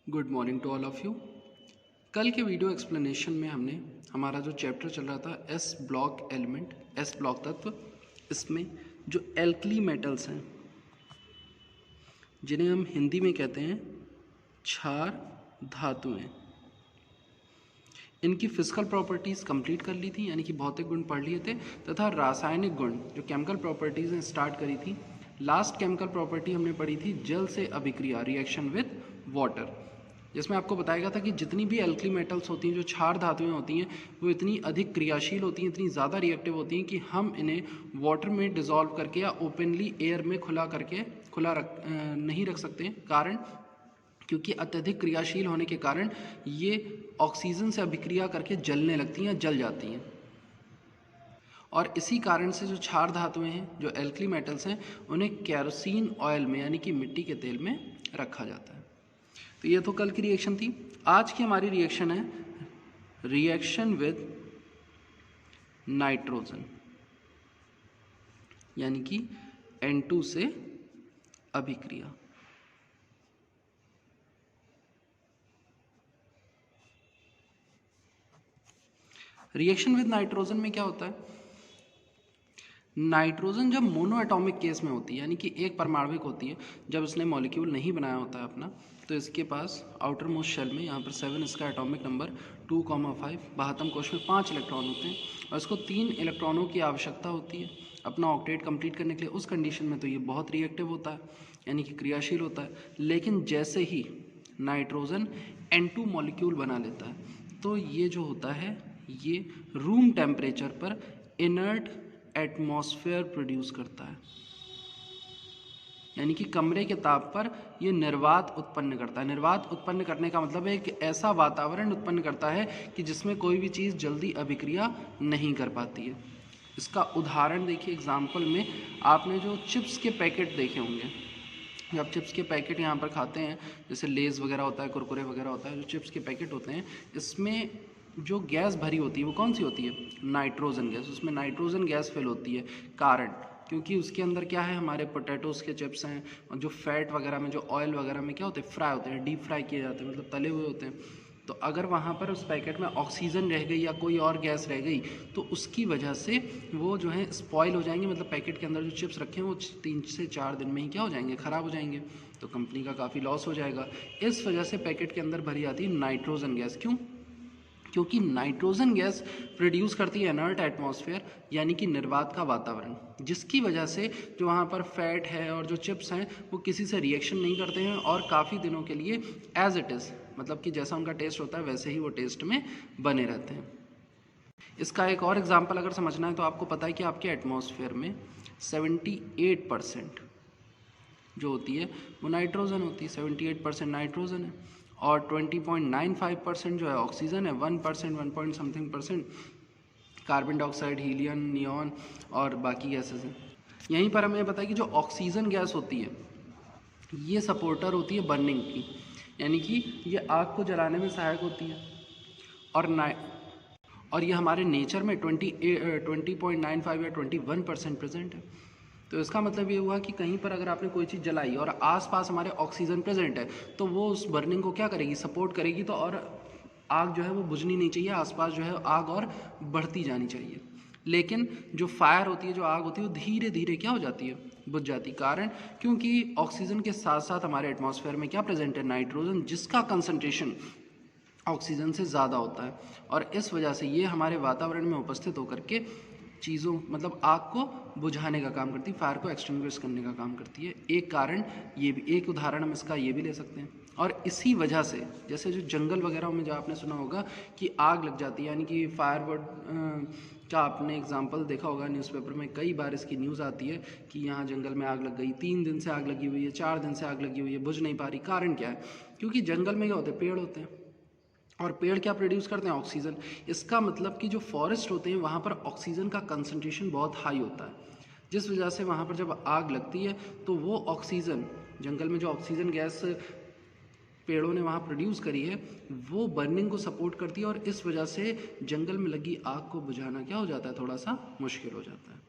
Good morning to all of you. कल के video explanation में हमने हमारा जो चैप्टर चल रहा था S block element, S block तत्व, इसमें जो एल्कली मेटल्स हैं जिन्हें हम हिंदी में कहते हैं क्षार धातुएं, इनकी फिजिकल प्रॉपर्टीज़ कंप्लीट कर ली थी, यानी कि भौतिक गुण पढ़ लिए थे, तथा रासायनिक गुण जो केमिकल प्रॉपर्टीज़ हैं स्टार्ट करी थी। लास्ट केमिकल प्रॉपर्टी हमने पढ़ी थी जल से अभिक्रिया, रिएक्शन विद वाटर, जिसमें आपको बताया गया था कि जितनी भी एल्कली मेटल्स होती हैं, जो क्षार धातुएं होती हैं, वो इतनी अधिक क्रियाशील होती हैं, इतनी ज़्यादा रिएक्टिव होती हैं कि हम इन्हें वाटर में डिज़ोल्व करके या ओपनली एयर में नहीं रख सकते। कारण क्योंकि अत्यधिक क्रियाशील होने के कारण ये ऑक्सीजन से अभिक्रिया करके जलने लगती हैं या जल जाती हैं, और इसी कारण से जो क्षार धातुएं हैं, जो एल्कली मेटल्स हैं, उन्हें केरोसिन ऑयल में यानी कि मिट्टी के तेल में रखा जाता है। तो ये तो कल की रिएक्शन थी। आज की हमारी रिएक्शन है रिएक्शन विद नाइट्रोजन, यानी कि N2 से अभिक्रिया। रिएक्शन विद नाइट्रोजन में क्या होता है? नाइट्रोजन जब मोनो एटॉमिक केस में होती है, यानी कि एक परमाणविक होती है, जब इसने मॉलिक्यूल नहीं बनाया होता है अपना, तो इसके पास आउटर मोस्ट शेल में यहाँ पर 7 इसका एटॉमिक नंबर 2,5 बाहतम कोश में 5 इलेक्ट्रॉन होते हैं, और इसको 3 इलेक्ट्रॉनों की आवश्यकता होती है अपना ऑक्टेट कंप्लीट करने के लिए। उस कंडीशन में तो ये बहुत रिएक्टिव होता है, यानी कि क्रियाशील होता है। लेकिन जैसे ही नाइट्रोजन N2 मॉलिक्यूल बना लेता है, तो ये जो होता है, ये रूम टेम्परेचर पर इनर्ट एटमॉस्फेयर प्रोड्यूस करता है, यानी कि कमरे के ताप पर ये निर्वात उत्पन्न करता है। निर्वात उत्पन्न करने का मतलब है कि ऐसा वातावरण उत्पन्न करता है कि जिसमें कोई भी चीज़ जल्दी अभिक्रिया नहीं कर पाती है। इसका उदाहरण देखिए, एग्जाम्पल में आपने जो चिप्स के पैकेट देखे होंगे, जब आप चिप्स के पैकेट यहाँ पर खाते हैं, जैसे लेज़ वगैरह होता है, कुरकुरे वगैरह होता है, जो चिप्स के पैकेट होते हैं, इसमें जो गैस भरी होती है वो कौन सी होती है? Nitrogen gas. उसमें नाइट्रोजन गैस फिल होती है। कारण क्योंकि उसके अंदर क्या है, हमारे पोटैटोज़ के चिप्स हैं, और जो फैट वगैरह में, जो ऑयल वगैरह में क्या होते हैं, फ्राई होते हैं, डीप फ्राई किए जाते हैं, मतलब तले हुए होते हैं। तो अगर वहाँ पर उस पैकेट में ऑक्सीजन रह गई या कोई और गैस रह गई, तो उसकी वजह से वो जो है स्पॉइल हो जाएंगे, मतलब पैकेट के अंदर जो चिप्स रखे हैं वो 3 से 4 दिन में ही क्या हो जाएंगे, ख़राब हो जाएंगे। तो कंपनी का काफ़ी लॉस हो जाएगा। इस वजह से पैकेट के अंदर भरी आती है नाइट्रोजन गैस। क्यों? क्योंकि नाइट्रोजन गैस प्रोड्यूस करती है इनर्ट एटमॉस्फेयर, यानी कि निर्वात का वातावरण, जिसकी वजह से जो वहाँ पर फैट है और जो चिप्स हैं वो किसी से रिएक्शन नहीं करते हैं, और काफ़ी दिनों के लिए एज इट इज़, मतलब कि जैसा उनका टेस्ट होता है वैसे ही वो टेस्ट में बने रहते हैं। इसका एक और एग्जाम्पल अगर समझना है तो आपको पता है कि आपके एटमॉस्फेयर में 78% जो होती है वो नाइट्रोजन होती है, 78% नाइट्रोजन है, और 20.95% जो है ऑक्सीजन है, 1%, 1 point something percent carbon dioxide, helium, neon और बाकी गैसेस हैं। यहीं पर हमें पता है कि जो ऑक्सीजन गैस होती है ये सपोर्टर होती है बर्निंग की, यानी कि ये आग को जलाने में सहायक होती है, और ये हमारे नेचर में 20.95 या 21% प्रेजेंट है। तो इसका मतलब ये हुआ कि कहीं पर अगर आपने कोई चीज़ जलाई और आसपास हमारे ऑक्सीजन प्रेजेंट है, तो वो उस बर्निंग को क्या करेगी, सपोर्ट करेगी। तो और आग जो है वो बुझनी नहीं चाहिए, आसपास जो है आग और बढ़ती जानी चाहिए। लेकिन जो फायर होती है, जो आग होती है, वो धीरे धीरे क्या हो जाती है, बुझ जाती। कारण क्योंकि ऑक्सीजन के साथ साथ हमारे एटमॉस्फेयर में क्या प्रेजेंट है, नाइट्रोजन, जिसका कंसंट्रेशन ऑक्सीजन से ज़्यादा होता है, और इस वजह से ये हमारे वातावरण में उपस्थित होकर के चीज़ों, मतलब आग को बुझाने का काम करती है, फायर को एक्सटिंग्विश करने का काम करती है। एक कारण ये भी, एक उदाहरण हम इसका ये भी ले सकते हैं। और इसी वजह से जैसे जो जंगल वगैरह में जो आपने सुना होगा कि आग लग जाती है, यानी कि फायरवुड का आपने एग्जांपल देखा होगा, न्यूज़पेपर में कई बार इसकी न्यूज़ आती है कि यहाँ जंगल में आग लग गई, 3 दिन से आग लगी हुई है, 4 दिन से आग लगी हुई है, बुझ नहीं पा रही। कारण क्या है? क्योंकि जंगल में क्या होते हैं, पेड़ होते हैं, और पेड़ क्या प्रोड्यूस करते हैं, ऑक्सीजन। इसका मतलब कि जो फॉरेस्ट होते हैं वहाँ पर ऑक्सीजन का कंसंट्रेशन बहुत हाई होता है, जिस वजह से वहाँ पर जब आग लगती है तो वो ऑक्सीजन, जंगल में जो ऑक्सीजन गैस पेड़ों ने वहाँ प्रोड्यूस करी है, वो बर्निंग को सपोर्ट करती है, और इस वजह से जंगल में लगी आग को बुझाना क्या हो जाता है, थोड़ा सा मुश्किल हो जाता है।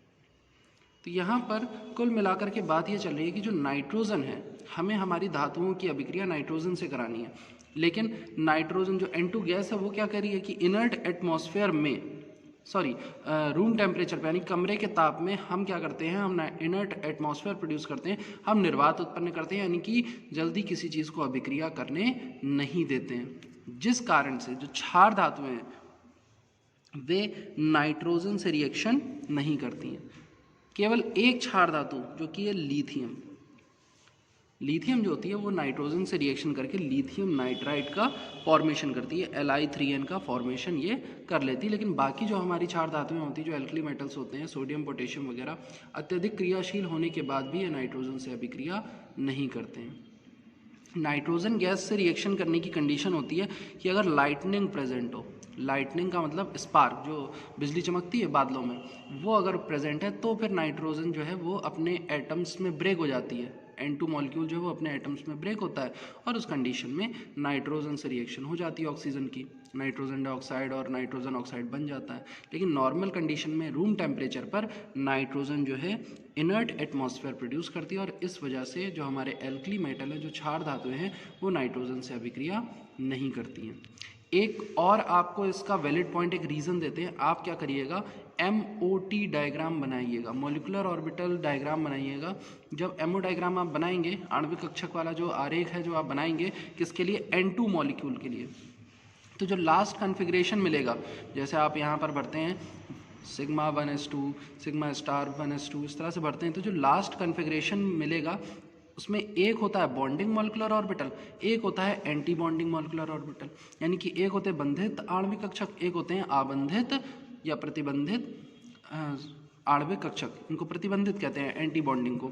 तो यहाँ पर कुल मिलाकर के बात ये चल रही है कि जो नाइट्रोजन है हमें हमारी धातुओं की अभिक्रिया नाइट्रोजन से करानी है, लेकिन नाइट्रोजन जो N2 गैस है वो क्या कर रही है कि इनर्ट एटमॉस्फेयर में, सॉरी रूम टेम्परेचर पे यानी कमरे के ताप में हम क्या करते हैं, हम इनर्ट एटमॉस्फेयर प्रोड्यूस करते हैं, हम निर्वात उत्पन्न करते हैं, यानी कि जल्दी किसी चीज़ को अभिक्रिया करने नहीं देते हैं, जिस कारण से जो क्षार धातुएं हैं वे नाइट्रोजन से रिएक्शन नहीं करती हैं। केवल एक क्षार धातु जो कि है लिथियम, लिथियम जो होती है वो नाइट्रोजन से रिएक्शन करके लिथियम नाइट्राइड का फॉर्मेशन करती है, Li3n का फॉर्मेशन ये कर लेती है। लेकिन बाकी जो हमारी क्षार धातुएं होती हैं, जो एल्कली मेटल्स होते हैं, सोडियम पोटेशियम वगैरह, अत्यधिक क्रियाशील होने के बाद भी ये नाइट्रोजन से अभिक्रिया नहीं करते हैं। नाइट्रोजन गैस से रिएक्शन करने की कंडीशन होती है कि अगर लाइटनिंग प्रेजेंट हो, लाइटनिंग का मतलब स्पार्क, जो बिजली चमकती है बादलों में, वो अगर प्रेजेंट है तो फिर नाइट्रोजन जो है वो अपने एटम्स में ब्रेक हो जाती है, N2 मॉलिक्यूल जो है वो अपने एटम्स में ब्रेक होता है और उस कंडीशन में नाइट्रोजन से रिएक्शन हो जाती है ऑक्सीजन की, नाइट्रोजन डाइऑक्साइड और नाइट्रोजन ऑक्साइड बन जाता है। लेकिन नॉर्मल कंडीशन में रूम टेम्परेचर पर नाइट्रोजन जो है इनर्ट एटमॉस्फेयर प्रोड्यूस करती है और इस वजह से जो हमारे एल्कली मेटल है, जो क्षार धातुएं हैं, वो नाइट्रोजन से अभिक्रिया नहीं करती हैं। एक और आपको इसका वैलिड पॉइंट, एक रीज़न देते हैं। आप क्या करिएगा, MOT डायग्राम बनाइएगा, मॉलिकुलर ऑर्बिटल डायग्राम बनाइएगा। जब MO डायग्राम आप बनाएंगे, आणविक कक्षक वाला जो आरेख है जो आप बनाएंगे, किसके लिए, N2 मॉलिक्यूल के लिए, तो जो लास्ट कॉन्फ़िगरेशन मिलेगा, जैसे आप यहाँ पर भरते हैं sigma 1s2, sigma star 1s2, इस तरह से भरते हैं, तो जो लास्ट कॉन्फ़िगरेशन मिलेगा उसमें एक होता है बॉन्डिंग मॉलिक्यूलर ऑर्बिटल, एक होता है एंटी बॉन्डिंग मॉलिक्यूलर ऑर्बिटल, यानी कि एक होते हैं बंधित आणविक कक्षक, एक होते हैं आबंधित या प्रतिबंधित आणविक कक्षक, इनको प्रतिबंधित कहते हैं एंटी बॉन्डिंग को।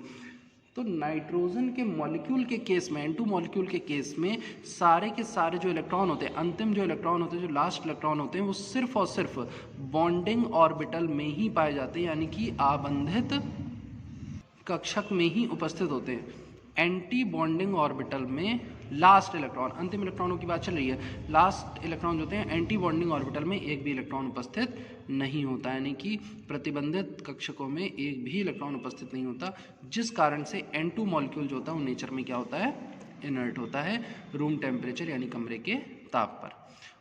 तो नाइट्रोजन के मॉलिक्यूल के केस में, N2 मॉलिक्यूल के केस में सारे के सारे जो इलेक्ट्रॉन होते हैं, अंतिम जो इलेक्ट्रॉन होते हैं, जो लास्ट इलेक्ट्रॉन होते हैं, वो सिर्फ और सिर्फ बॉन्डिंग ऑर्बिटल में ही पाए जाते हैं, यानी कि आबंधित कक्षक में ही उपस्थित होते हैं। एंटी बॉन्डिंग ऑर्बिटल में लास्ट इलेक्ट्रॉन, अंतिम इलेक्ट्रॉनों की बात चल रही है, लास्ट इलेक्ट्रॉन जो होते हैं एंटी बॉन्डिंग ऑर्बिटल में एक भी इलेक्ट्रॉन उपस्थित नहीं होता, यानी कि प्रतिबंधित कक्षकों में एक भी इलेक्ट्रॉन उपस्थित नहीं होता, जिस कारण से N2 मॉलिक्यूल जो होता है वो नेचर में क्या होता है, इनर्ट होता है रूम टेम्परेचर यानी कमरे के ताप पर।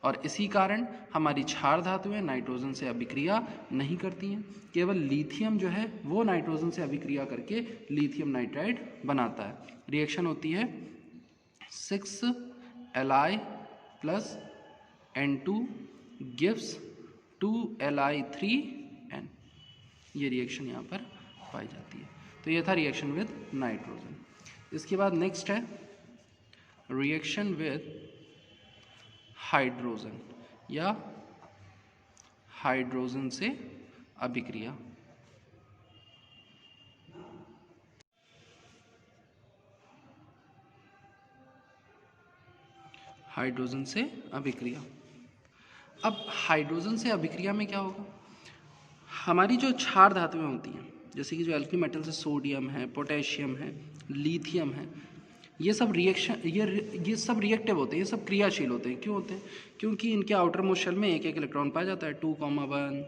और इसी कारण हमारी क्षार धातुएं नाइट्रोजन से अभिक्रिया नहीं करती हैं। केवल लिथियम जो है वो नाइट्रोजन से अभिक्रिया करके लिथियम नाइट्राइड बनाता है। रिएक्शन होती है 6Li plus N2 gives 2Li3N, ये रिएक्शन यहाँ पर पाई जाती है। तो ये था रिएक्शन विद नाइट्रोजन। इसके बाद नेक्स्ट है रिएक्शन विद हाइड्रोजन या हाइड्रोजन से अभिक्रिया। हाइड्रोजन से अभिक्रिया। अब हाइड्रोजन से अभिक्रिया में क्या होगा, हमारी जो क्षार धातुएं होती हैं, जैसे कि जो एल्कली मेटल्स है, सोडियम है, पोटेशियम है, लिथियम है, ये सब रिएक्शन ये सब रिएक्टिव होते हैं, ये सब क्रियाशील होते हैं। क्यों होते हैं, क्योंकि इनके आउटर मोस्ट शेल में एक एक इलेक्ट्रॉन पाया जाता है, 2,1,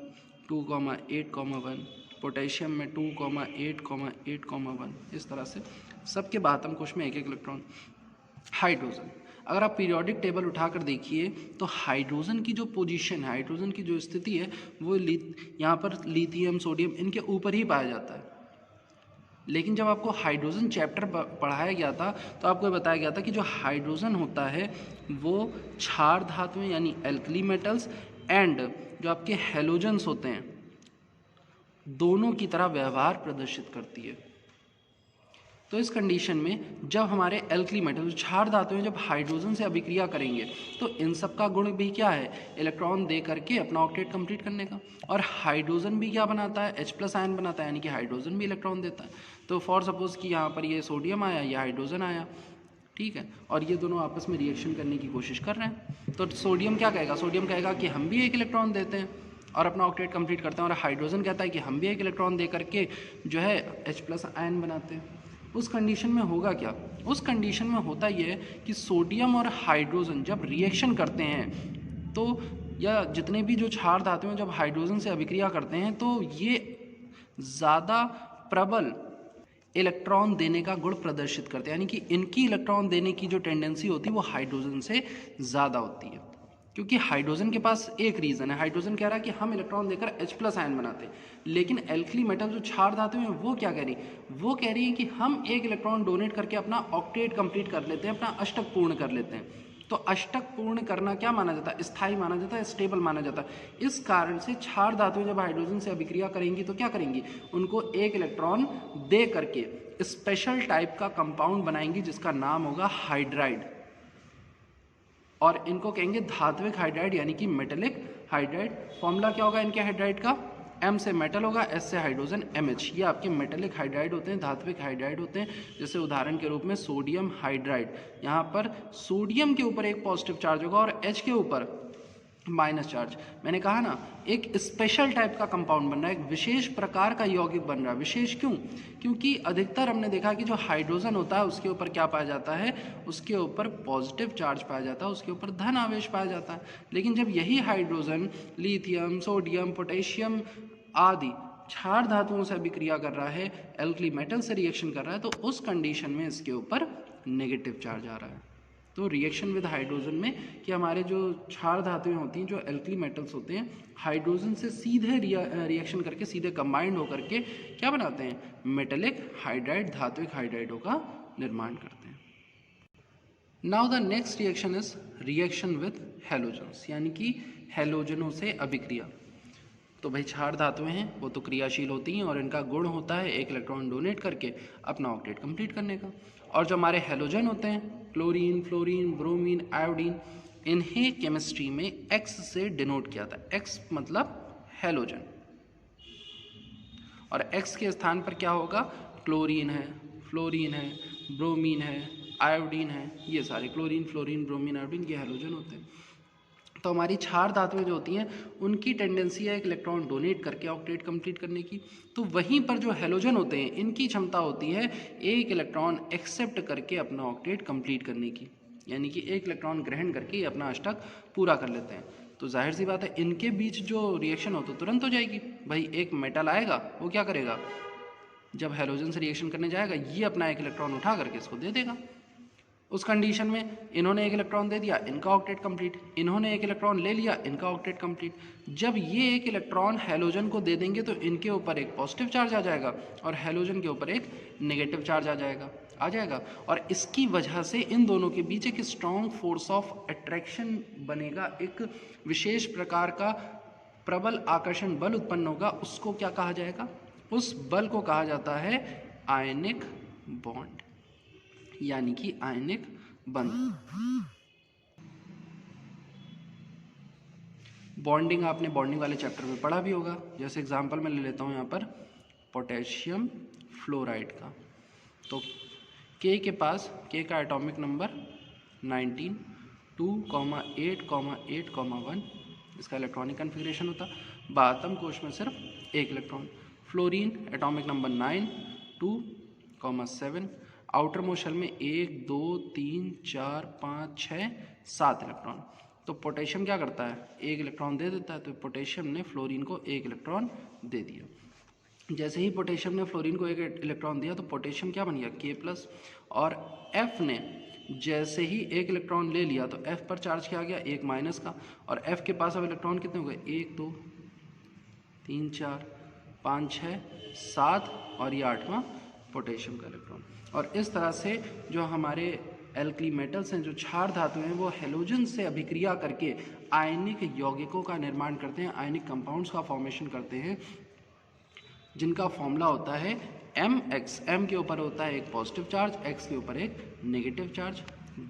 2,8,1, पोटेशियम में 2,8,8,1, इस तरह से सबके बाहतम कोश में एक एक इलेक्ट्रॉन। हाइड्रोजन, अगर आप पीरियोडिक टेबल उठाकर देखिए तो हाइड्रोजन की जो पोजीशन है, हाइड्रोजन की जो स्थिति है, वो यहाँ पर लिथियम, सोडियम, इनके ऊपर ही पाया जाता है। लेकिन जब आपको हाइड्रोजन चैप्टर पढ़ाया गया था तो आपको बताया गया था कि जो हाइड्रोजन होता है वो क्षार धातुएं यानी एल्कली मेटल्स एंड जो आपके हेलोजन्स होते हैं, दोनों की तरह व्यवहार प्रदर्शित करती है। तो इस कंडीशन में जब हमारे एल्कली मेटल, क्षार धातुएं जब हाइड्रोजन से अभिक्रिया करेंगे तो इन सब का गुण भी क्या है, इलेक्ट्रॉन दे करके अपना ऑक्टेट कंप्लीट करने का। और हाइड्रोजन भी क्या बनाता है, H+ आयन बनाता है, यानी कि हाइड्रोजन भी इलेक्ट्रॉन देता है। तो फॉर सपोज कि यहाँ पर ये सोडियम आया, ये हाइड्रोजन आया, ठीक है, और ये दोनों आपस में रिएक्शन करने की कोशिश कर रहे हैं। तो सोडियम क्या कहेगा, सोडियम कहेगा कि हम भी एक इलेक्ट्रॉन देते हैं और अपना ऑक्टेट कंप्लीट करते हैं, और हाइड्रोजन कहता है कि हम भी एक इलेक्ट्रॉन दे करके जो है H+ आयन बनाते हैं। उस कंडीशन में होगा क्या, उस कंडीशन में होता ये है कि सोडियम और हाइड्रोजन जब रिएक्शन करते हैं तो, या जितने भी जो क्षार धातुएं हैं जब हाइड्रोजन से अभिक्रिया करते हैं तो ये ज़्यादा प्रबल इलेक्ट्रॉन देने का गुण प्रदर्शित करते हैं, यानी कि इनकी इलेक्ट्रॉन देने की जो टेंडेंसी होती है वो हाइड्रोजन से ज़्यादा होती है, क्योंकि हाइड्रोजन के पास एक रीज़न है, हाइड्रोजन कह रहा है कि हम इलेक्ट्रॉन देकर H+ आयन बनाते हैं, लेकिन एल्कली मेटल जो क्षार धातु हैं वो क्या कह रही है, वो कह रही है कि हम एक इलेक्ट्रॉन डोनेट करके अपना ऑक्टेट कंप्लीट कर लेते हैं, अपना अष्टक पूर्ण कर लेते हैं। तो अष्टक पूर्ण करना क्या माना जाता है, स्थायी माना जाता है, स्टेबल माना जाता है। इस कारण से क्षार धातुएं जब हाइड्रोजन से अभिक्रिया करेंगी तो क्या करेंगी, उनको एक इलेक्ट्रॉन दे करके स्पेशल टाइप का कंपाउंड बनाएंगी जिसका नाम होगा हाइड्राइड, और इनको कहेंगे धात्विक हाइड्राइड यानी कि मेटेलिक हाइड्राइड। फॉर्मूला क्या होगा इनके हाइड्राइड का, M से मेटल होगा, S से हाइड्रोजन, MH। ये आपके मेटेलिक हाइड्राइड होते हैं, धात्विक हाइड्राइड होते हैं। जैसे उदाहरण के रूप में सोडियम हाइड्राइड, यहाँ पर सोडियम के ऊपर एक पॉजिटिव चार्ज होगा और H के ऊपर माइनस चार्ज। मैंने कहा ना, एक स्पेशल टाइप का कंपाउंड बन रहा है, एक विशेष प्रकार का यौगिक बन रहा है। विशेष क्यों, क्योंकि अधिकतर हमने देखा कि जो हाइड्रोजन होता है उसके ऊपर क्या पाया जाता है, उसके ऊपर पॉजिटिव चार्ज पाया जाता है, उसके ऊपर धन आवेश पाया जाता है। लेकिन जब यही हाइड्रोजन लिथियम, सोडियम, पोटेशियम आदि क्षार धातुओं से अभिक्रिया कर रहा है, एल्कली मेटल से रिएक्शन कर रहा है, तो उस कंडीशन में इसके ऊपर नेगेटिव चार्ज आ रहा है। तो रिएक्शन विद हाइड्रोजन में कि हमारे जो क्षार धातुएं होती हैं, जो एल्कली मेटल्स होते हैं, हाइड्रोजन से सीधे रिएक्शन करके सीधे कंबाइंड होकर के क्या बनाते हैं, मेटेलिक हाइड्राइड, धात्विक हाइड्राइडों का निर्माण करते हैं। Now the next reaction is reaction with halogens, यानी कि हैलोजनों से अभिक्रिया। तो भाई क्षार धातुएं हैं वो तो क्रियाशील होती हैं और इनका गुण होता है एक इलेक्ट्रॉन डोनेट करके अपना ऑक्टेट कंप्लीट करने का। और जो हमारे हैलोजन होते हैं, क्लोरीन, फ्लोरीन, ब्रोमीन, आयोडीन, इन्हें केमिस्ट्री में X से डिनोट किया था। X मतलब हैलोजन, और X के स्थान पर क्या होगा, क्लोरीन है, फ्लोरीन है, ब्रोमीन है, आयोडीन है, ये सारे क्लोरीन, फ्लोरीन, ब्रोमीन, आयोडीन ये हैलोजन होते हैं। तो हमारी क्षार धातुएं जो होती हैं उनकी टेंडेंसी है एक इलेक्ट्रॉन डोनेट करके ऑक्टेट कंप्लीट करने की। तो वहीं पर जो हैलोजन होते हैं इनकी क्षमता होती है एक इलेक्ट्रॉन एक्सेप्ट करके अपना ऑक्टेट कंप्लीट करने की, यानी कि एक इलेक्ट्रॉन ग्रहण करके अपना अष्टक पूरा कर लेते हैं। तो जाहिर सी बात है इनके बीच जो रिएक्शन हो तो तुरंत हो जाएगी। भाई एक मेटल आएगा, वो क्या करेगा, जब हैलोजन से रिएक्शन करने जाएगा ये अपना एक इलेक्ट्रॉन उठा करके इसको दे देगा। उस कंडीशन में इन्होंने एक इलेक्ट्रॉन दे दिया, इनका ऑक्टेट कंप्लीट, इन्होंने एक इलेक्ट्रॉन ले लिया, इनका ऑक्टेट कंप्लीट। जब ये एक इलेक्ट्रॉन हैलोजन को दे देंगे तो इनके ऊपर एक पॉजिटिव चार्ज आ जाएगा और हैलोजन के ऊपर एक नेगेटिव चार्ज आ जाएगा। और इसकी वजह से इन दोनों के बीच एक स्ट्रॉन्ग फोर्स ऑफ अट्रैक्शन बनेगा, एक विशेष प्रकार का प्रबल आकर्षण बल उत्पन्न होगा। उसको क्या कहा जाएगा, उस बल को कहा जाता है आयनिक बॉन्ड, यानी कि आयनिक बंध। बॉन्डिंग आपने बॉन्डिंग वाले चैप्टर में पढ़ा भी होगा। जैसे एग्जांपल मैं ले लेता हूँ यहाँ पर पोटेशियम फ्लोराइड का। तो K के पास, K का एटॉमिक नंबर 19, 2,8,8,1 इसका इलेक्ट्रॉनिक कन्फिग्रेशन होता। बातम कोश में सिर्फ एक electron. Fluorine atomic number 9, 2,7, outermost shell में 1, 2, 3, 4, 5, 6, 7 इलेक्ट्रॉन। तो पोटेशियम क्या करता है, एक इलेक्ट्रॉन दे देता है, तो पोटेशियम ने फ्लोरीन को एक इलेक्ट्रॉन दे दिया। जैसे ही पोटेशियम ने फ्लोरीन को एक इलेक्ट्रॉन दिया तो पोटेशियम क्या बन गया, K+, और F ने जैसे ही एक इलेक्ट्रॉन ले लिया तो F पर चार्ज क्या आ गया, एक माइनस का, और F के पास अब इलेक्ट्रॉन कितने हो गए, 1, 2, 3, 4, 5, 6, 7 और ये 8वां पोटेशियम का इलेक्ट्रॉन। और इस तरह से जो हमारे एल्कली मेटल्स हैं, जो क्षार धातु हैं, वो हैलोजन से अभिक्रिया करके आयनिक यौगिकों का निर्माण करते हैं, आयनिक कंपाउंड्स का फॉर्मेशन करते हैं, जिनका फॉर्मूला होता है Mx। M के ऊपर होता है एक पॉजिटिव चार्ज, X के ऊपर एक नेगेटिव चार्ज।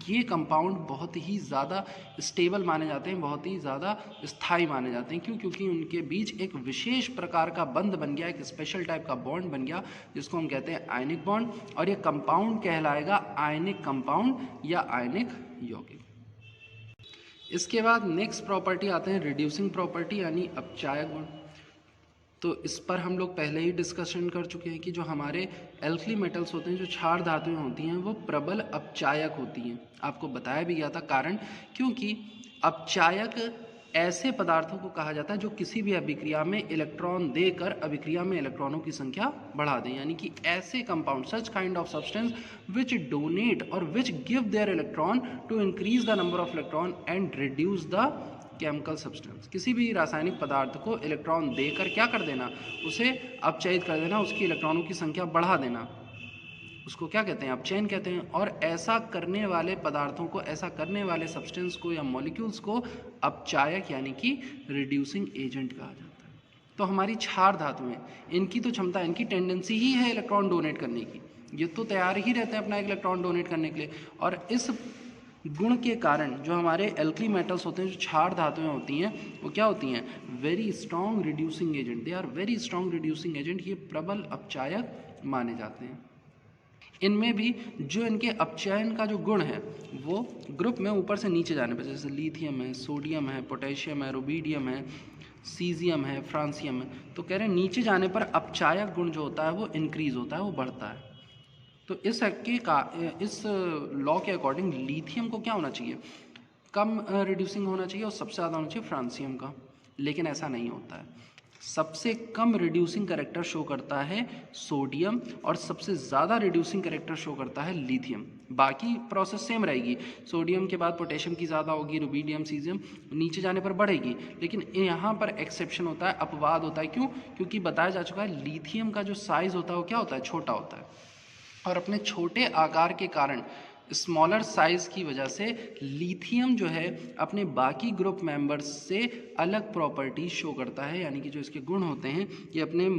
ये कंपाउंड बहुत ही ज़्यादा स्टेबल माने जाते हैं, बहुत ही ज़्यादा स्थायी माने जाते हैं। क्यों, क्योंकि उनके बीच एक विशेष प्रकार का बंध बन गया, एक स्पेशल टाइप का बॉन्ड बन गया जिसको हम कहते हैं आयनिक बॉन्ड, और ये कंपाउंड कहलाएगा आयनिक कंपाउंड या आयनिक यौगिक। इसके बाद नेक्स्ट प्रॉपर्टी आते हैं रिड्यूसिंग प्रॉपर्टी यानी अपचायक गुण। तो इस पर हम लोग पहले ही डिस्कशन कर चुके हैं कि जो हमारे एल्कली मेटल्स होते हैं, जो क्षार धातुएं होती हैं, वो प्रबल अपचायक होती हैं। आपको बताया भी गया था कारण, क्योंकि अपचायक ऐसे पदार्थों को कहा जाता है जो किसी भी अभिक्रिया में इलेक्ट्रॉन देकर अभिक्रिया में इलेक्ट्रॉनों की संख्या बढ़ा दें, यानी कि ऐसे compound, such kind of substance which donate और which give their electron to increase the number of electron and reduce the chemical substance. किसी भी रासायनिक पदार्थ को इलेक्ट्रॉन देकर क्या कर देना, उसे अपचयित कर देना, उसकी इलेक्ट्रॉनों की संख्या बढ़ा देना, उसको क्या कहते हैं, अपचयन कहते हैं। और ऐसा करने वाले पदार्थों को, ऐसा करने वाले सब्सटेंस को या मॉलिक्यूल्स को अपचायक यानी कि रिड्यूसिंग एजेंट कहा जाता है। तो हमारी क्षार धातुएं, इनकी तो क्षमता, इनकी टेंडेंसी ही है इलेक्ट्रॉन डोनेट करने की, ये तो तैयार ही रहते हैं अपना एक इलेक्ट्रॉन डोनेट करने के लिए। और इस गुण के कारण जो हमारे एल्कली मेटल्स होते हैं, जो क्षार धातुएं होती हैं, वो क्या होती हैं, very strong reducing agent, they are very strong reducing agent, ये प्रबल अपचायक माने जाते हैं। इनमें भी जो इनके अपचयन का जो गुण है वो ग्रुप में ऊपर से नीचे जाने पर, जैसे लिथियम है, सोडियम है, पोटेशियम है, रुबीडियम है, सीजियम है, फ्रांसियम है, तो कह रहे हैं नीचे जाने पर अपचायक गुण जो होता है वो इंक्रीज होता है, वो बढ़ता है। तो इस लॉ के अकॉर्डिंग लिथियम को क्या होना चाहिए, कम रिड्यूसिंग होना चाहिए और सबसे ज़्यादा होना चाहिए फ्रांसियम का, लेकिन ऐसा नहीं होता है। सबसे कम रिड्यूसिंग कैरेक्टर शो करता है सोडियम और सबसे ज़्यादा रिड्यूसिंग कैरेक्टर शो करता है लिथियम। बाकी प्रोसेस सेम रहेगी, सोडियम के बाद पोटेशियम की ज़्यादा होगी, रुबीडियम, सीजियम नीचे जाने पर बढ़ेगी, लेकिन यहाँ पर एक्सेप्शन होता है, अपवाद होता है। क्यों? क्योंकि बताया जा चुका है लिथियम का जो साइज़ होता है वो क्या होता है, छोटा होता है, और अपने छोटे आकार के कारण, स्मॉलर साइज़ की वजह से लिथियम जो है अपने बाकी ग्रुप मेंबर्स से अलग प्रॉपर्टी शो करता है, यानी कि जो इसके गुण होते हैं ये अपने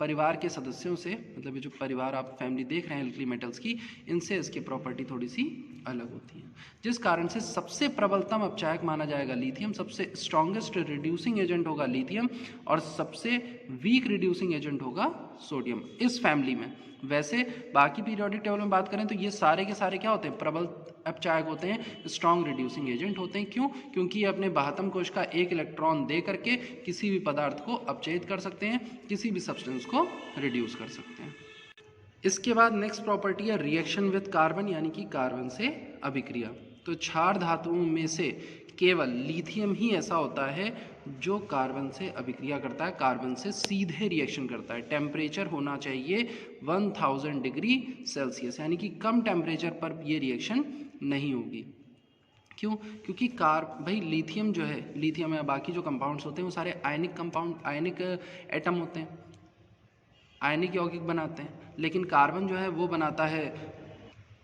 परिवार के सदस्यों से, मतलब ये जो परिवार आप फैमिली देख रहे हैं एल्कली मेटल्स की, इनसे इसकी प्रॉपर्टी थोड़ी सी अलग होती है, जिस कारण से सबसे प्रबलतम अपचायक माना जाएगा लिथियम, सबसे स्ट्रॉन्गेस्ट रिड्यूसिंग एजेंट होगा लिथियम, और सबसे वीक रिड्यूसिंग एजेंट होगा सोडियम इस फैमिली में। वैसे बाकी पीरियोडिक टेबल में बात करें तो ये सारे के सारे क्या होते हैं, प्रबल अपचायक होते हैं, स्ट्रॉन्ग रिड्यूसिंग एजेंट होते हैं। क्यों? क्योंकि ये अपने बाह्यतम कोश का एक इलेक्ट्रॉन दे करके किसी भी पदार्थ को अपचयित कर सकते हैं, किसी भी सब्सटेंस को रिड्यूस कर सकते हैं। इसके बाद नेक्स्ट प्रॉपर्टी है रिएक्शन विद कार्बन, यानी कि कार्बन से अभिक्रिया। तो क्षार धातुओं में से केवल लिथियम ही ऐसा होता है जो कार्बन से अभिक्रिया करता है, कार्बन से सीधे रिएक्शन करता है। टेम्परेचर होना चाहिए 1000 डिग्री सेल्सियस, यानी कि कम टेम्परेचर पर ये रिएक्शन नहीं होगी। क्यों? क्योंकि भाई लिथियम जो है, लिथियम या बाकी जो कंपाउंड्स होते हैं वो सारे आयनिक कंपाउंड, आयनिक एटम होते हैं, आयनिक यौगिक बनाते हैं, लेकिन कार्बन जो है वो बनाता है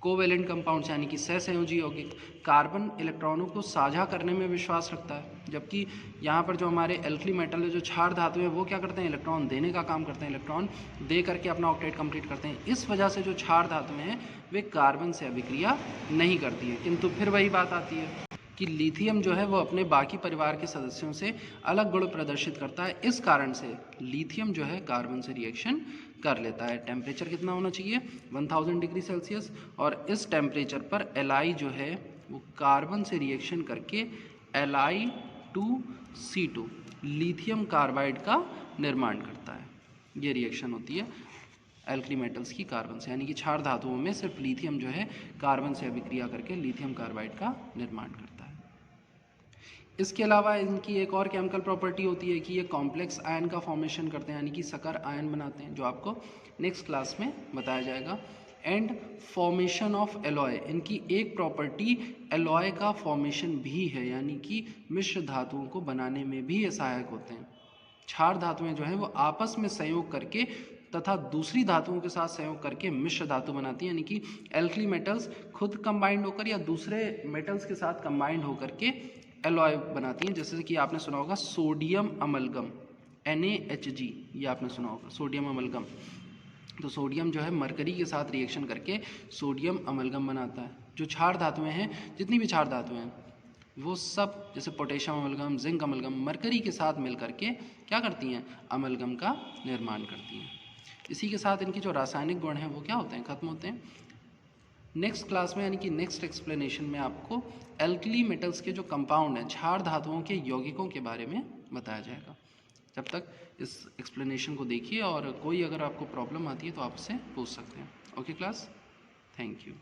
कोवेलेंट कंपाउंड्स, यानी कि सहसंयोजी यौगिक। कार्बन इलेक्ट्रॉनों को साझा करने में विश्वास रखता है, जबकि यहाँ पर जो हमारे एल्कली मेटल है, जो क्षार धातु है, वो क्या करते हैं, इलेक्ट्रॉन देने का काम करते हैं, इलेक्ट्रॉन दे करके अपना ऑक्टेट कंप्लीट करते हैं। इस वजह से जो क्षार धातुएं हैं वे कार्बन से अभिक्रिया नहीं करती है। किंतु फिर वही बात आती है कि लिथियम जो है वो अपने बाकी परिवार के सदस्यों से अलग गुण प्रदर्शित करता है, इस कारण से लिथियम जो है कार्बन से रिएक्शन कर लेता है। टेम्परेचर कितना होना चाहिए, 1000 डिग्री सेल्सियस, और इस टेम्परेचर पर Li जो है वो कार्बन से रिएक्शन करके Li2C2 लिथियम कार्बाइड का निर्माण करता है। ये रिएक्शन होती है एल्कली मेटल्स की कार्बन से, यानी कि क्षार धातुओं में सिर्फ लिथियम जो है कार्बन से अभिक्रिया करके लिथियम कार्बाइड का निर्माण करता है। इसके अलावा इनकी एक और केमिकल प्रॉपर्टी होती है कि ये कॉम्प्लेक्स आयन का फॉर्मेशन करते हैं, यानी कि सकर आयन बनाते हैं, जो आपको नेक्स्ट क्लास में बताया जाएगा। एंड फॉर्मेशन ऑफ एलॉय, इनकी एक प्रॉपर्टी एलॉय का फॉर्मेशन भी है, यानी कि मिश्र धातुओं को बनाने में भी ये सहायक होते हैं। क्षार धातुएं जो हैं वो आपस में संयोग करके तथा दूसरी धातुओं के साथ संयोग करके मिश्र धातु बनाती हैं, यानी कि एल्कली मेटल्स खुद कंबाइंड होकर या दूसरे मेटल्स के साथ कंबाइंड होकर के एलॉय बनाती हैं। जैसे कि आपने सुना होगा सोडियम अमलगम, NaHG, ये आपने सुना होगा सोडियम अमलगम। तो सोडियम जो है मरकरी के साथ रिएक्शन करके सोडियम अमलगम बनाता है। जो क्षार धातुएं हैं, जितनी भी क्षार धातुएं हैं, वो सब जैसे potassium amalgam, zinc amalgam mercury के साथ मिल करके क्या करती हैं, अमलगम का निर्माण करती हैं। इसी के साथ इनके जो रासायनिक गुण हैं वो क्या होते हैं, खत्म होते हैं। नेक्स्ट क्लास में, यानी कि नेक्स्ट एक्सप्लेनेशन में, आपको एल्कली मेटल्स के जो कंपाउंड हैं, क्षार धातुओं के यौगिकों के बारे में बताया जाएगा। जब तक इस एक्सप्लेनेशन को देखिए, और कोई अगर आपको प्रॉब्लम आती है तो आप उससे पूछ सकते हैं। Okay class, thank you.